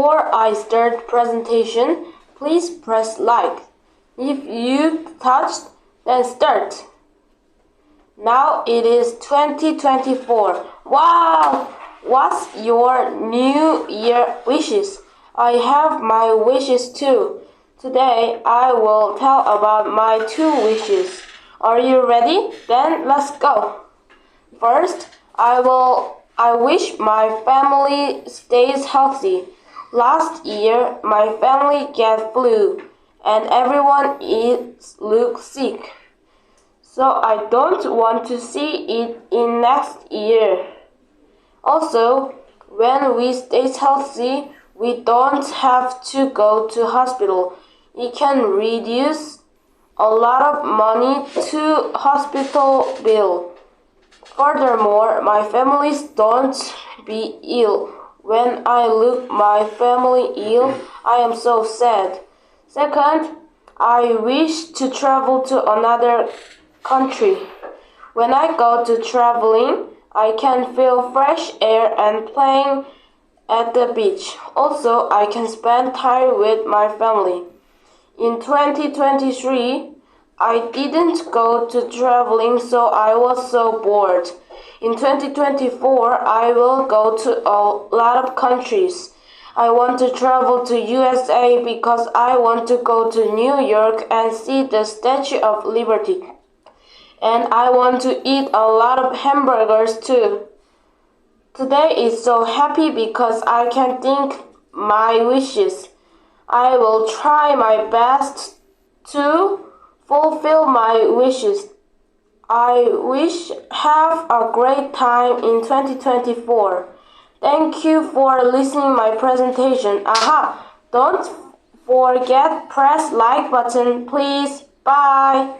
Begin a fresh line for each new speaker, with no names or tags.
Before I start presentation, please press like. If you touched, then start. Now it is 2024. Wow! What's your New Year wishes? I have my wishes too. Today I will tell about my 2 wishes. Are you ready? Then let's go. First, I wish my family stays healthy. Last year, my family got flu, and everyone looks sick. So I don't want to see it in next year. Also, when we stay healthy, we don't have to go to hospital. It can reduce a lot of money to hospital bill. Furthermore, my families don't be ill. When I look my family ill, I am so sad. Second, I wish to travel to another country. When I go to traveling, I can feel fresh air and playing at the beach. Also, I can spend time with my family. In 2023, I didn't go to traveling, so I was so bored. In 2024, I will go to a lot of countries. I want to travel to USA because I want to go to New York and see the Statue of Liberty. And I want to eat a lot of hamburgers too. Today is so happy because I can think my wishes. I will try my best to fulfill my wishes. I wish have a great time in 2024. Thank you for listening my presentation. Don't forget press like button please. Bye.